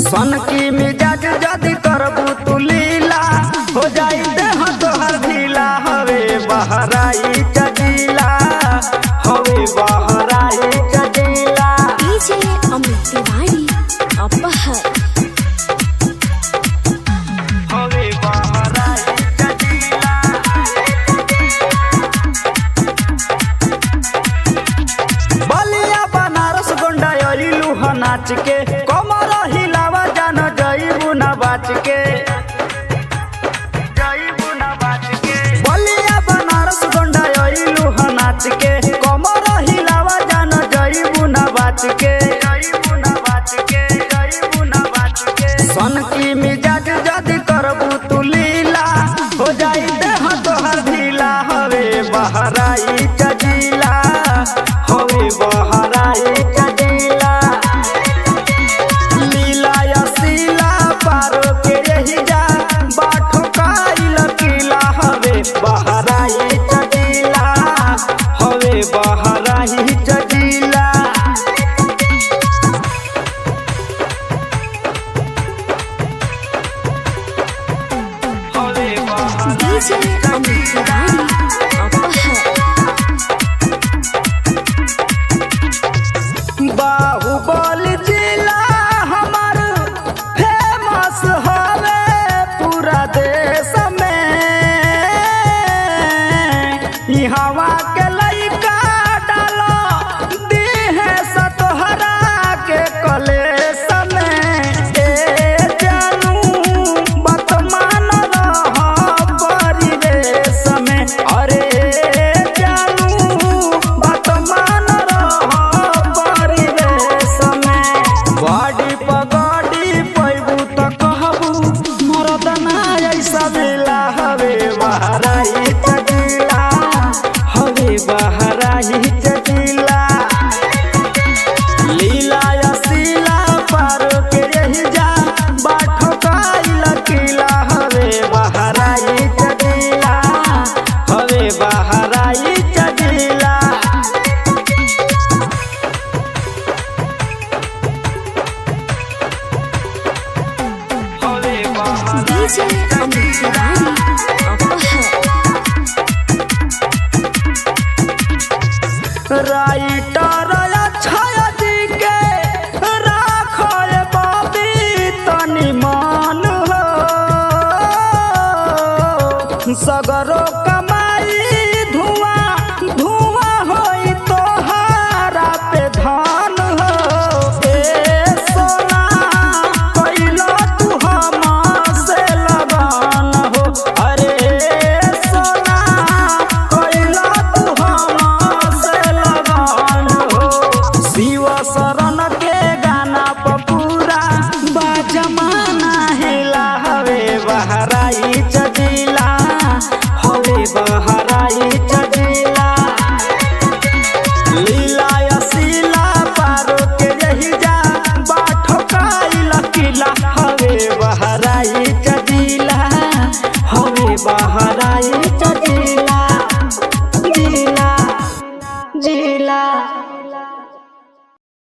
सन की मिजाज जदी करबू तू लीला हो जाई देह तोहर ढीला। हवे बहराई चजीला, हवे बहराई चजीला। डीजे अमित तिवारी अपहर। हवे बहराई चजीला। बलिया बनारस गोंडा अइलू ह नाच के, कमर हिलावा जान जइबू ना बाच के। बलिया बनारस गोंडा अइलू ह नाच के, कमर हिलावा जान जइबू ना बाच के। सन की मिजाज जदी करबू तू लीला हो जाई देह तोहर ढीला। हवे बहराई चजीला, हवे बहराई चजीला। लीला या सीला पारो के रही जा बाठो काइल किला। हवे बहराई चजीला, हवे बहराई चजीला। डीजे अमित तिवारी अपहर। बाहुबली जिला हमार फेमस हवे पूरा देश में। इहवा के लइका डालो दीहे सतोहरा के कलेस में। ए जानू वर्तमान रह परिवेश में। अरे जानू वर्तमान रह परिवेश में। गाड़ी पगाड़ी पैबू तो कहबू मरदना ऐसा मिला। हवे बहराई चजीला, हवे बहराई चजीला। लीला या सीला पारो के रही जा बाठो काइल किला। हवे बहराई चजीला, हवे बहराई चजीला। डीजे अमित तिवारी अपहर। राइटर छाया जी के राखल बाबी तनी मान हो। सगर